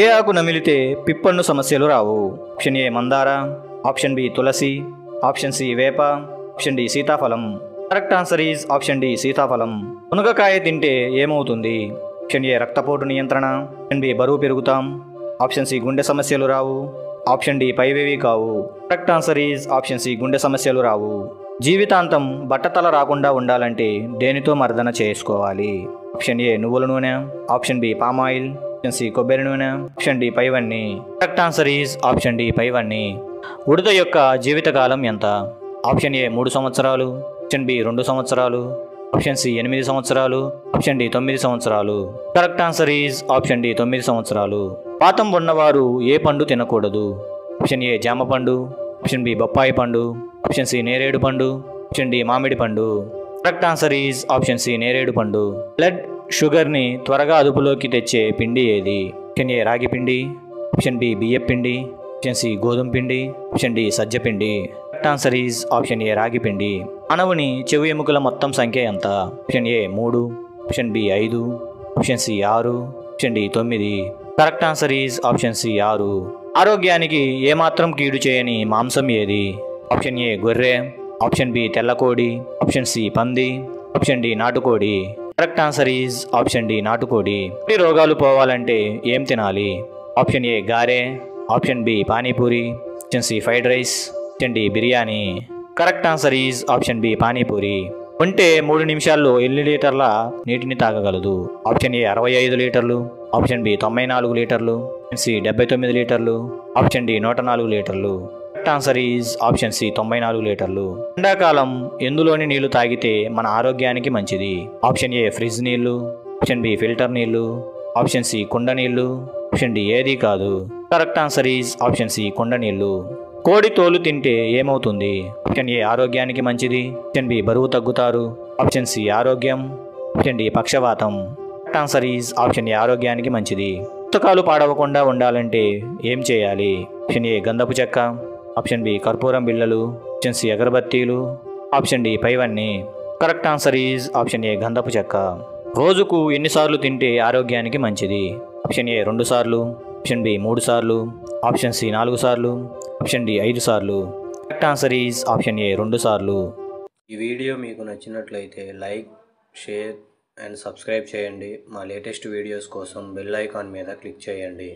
ఏ ఆకు నమిలితే పిప్పన్ను సమస్యలు రావు? Option A మందార, ఆప్షన్ బి తులసి, ఆప్షన్ సి వేప, ఆప్షన్ డి సీతాఫలం. Correct answer is option D సీతాఫలం. మునగకాయ తింటే ఏమవుతుంది? ఆప్షన్ ఏ రక్తపోటు నియంత్రణ, ఆప్షన్ బి బరువు పెరుగుతాం, ఆప్షన్ సి గుండె సమస్యలు రావు, ఆప్షన్ డి పైవేవి కావు. Correct answer is option C గుండె సమస్యలు రావు. జీవితాంతం బట్టతల రాకుండా ఉండాలంటే దేనితో మర్దన చేసుకోవాలి? ఆప్షన్ ఏ నువ్వుల నూనె, option B palm oil, option C కొబ్బరి నూనె, ఆప్షన్ డి పైవన్నీ. Correct answer is option D పైవన్నీ. ఉడత యొక్క జీవితకాలం ఎంత? ఆప్షన్ ఏ 3 సంవత్సరాలు, ఆప్షన్ బి 2 సంవత్సరాలు, ఆప్షన్ సి 8 సంవత్సరాలు, ఆప్షన్ డి 9 సంవత్సరాలు. Correct answer is option D 9 సంవత్సరాలు. వాతం ఉన్నవారు ఏ పండు తినకూడదు? ఆప్షన్ ఏ జామ పండు, ఆప్షన్ బి బొప్పాయి పండు, ఆప్షన్ సి నేరేడు పండు, ఆప్షన్ డి మామిడి పండు. Correct answer is option C నేరేడు పండు. బ్లడ్ షుగర్ని త్వరగా అదుపులోకి తెచ్చే పిండి ఏది? ఆప్షన్ ఏ రాగి పిండి, ఆప్షన్ బి బియ్యం పిండి, ఆప్షన్ సి గోధుమ పిండి, ఆప్షన్ డి సజ్జ పిండి. Correct answer is option A రాగి పిండి. మానవుని చెవి ఎముకల మొత్తం సంఖ్య ఎంత? Option A 3, option B 5, option C 6, option D 9. Correct answer is option C 6. ఆరోగ్యానికి ఏమాత్రం కీడు చేయని మాంసం ఏది? ఆప్షన్ ఏ గొర్రె, ఆప్షన్ బి తెల్లకోడి, ఆప్షన్ సి పంది, ఆప్షన్ డి నాటుకోడి. Correct answer is option D నాటుకోడి. ఈ రోగాలు పోవాలంటే ఏం తినాలి? ఆప్షన్ ఏ గారె, option B panipuri, option C fried rice, option D biryani. Correct answer is option B panipuri. ఉంటే 3 నిమిషాల్లో ఎన్ని లీటర్ల నీటిని తాగగలదు? ఆప్షన్ ఏ 65 లీటర్లు, ఆప్షన్ బి 94 లీటర్లు, ఆప్షన్ సి 79 లీటర్లు, ఆప్షన్ డి 104 లీటర్లు. Correct answer is option C 94 లీటర్లు. ఎండాకాలం ఎందులోని నీళ్లు తాగితే మన ఆరోగ్యానికి మంచిది? ఆప్షన్ ఏ ఫ్రిడ్జ్ నీళ్లు, ఆప్షన్ బి ఫిల్టర్ నీళ్లు, ఆప్షన్ సి కుండ నీళ్లు, ఆప్షన్ డి ఏది కాదు. Correct answer is option C కుండ నీళ్లు. కోడి తోలు తింటే ఏమవుతుంది? ఆప్షన్ ఏ ఆరోగ్యానికి మంచిది, ఆప్షన్ బి బరువు తగ్గుతారు, ఆప్షన్ సి ఆరోగ్యం, ఆప్షన్ డి పక్షవాతం. కరెక్ట్ ఆన్సర్ ఈజ్ ఆప్షన్ ఏ ఆరోగ్యానికి మంచిది. పుస్తకాలు పాడవకుండా ఉండాలంటే ఏం చేయాలి? ఆప్షన్ ఏ గంధపు చెక్క, ఆప్షన్ బి కర్పూరం బిళ్ళలు, ఆప్షన్ సి అగరబత్తీలు, ఆప్షన్ డి పైవన్నీ. కరెక్ట్ ఆన్సర్ ఈజ్ ఆప్షన్ ఏ గంధపు చెక్క. రోజుకు ఎన్నిసార్లు తింటే ఆరోగ్యానికి మంచిది? ఆప్షన్ ఏ 2 సార్లు, ఆప్షన్ బి 3 సార్లు, ఆప్షన్ సి 4 సార్లు, ఆప్షన్ డి 5 సార్లు. కరెక్ట్ ఆన్సర్ ఈజ్ ఆప్షన్ ఏ 2 సార్లు. ఈ వీడియో మీకు నచ్చినట్లయితే లైక్, షేర్ అండ్ సబ్స్క్రైబ్ చేయండి. మా లేటెస్ట్ వీడియోస్ కోసం బెల్ ఐకాన్ మీద క్లిక్ చేయండి.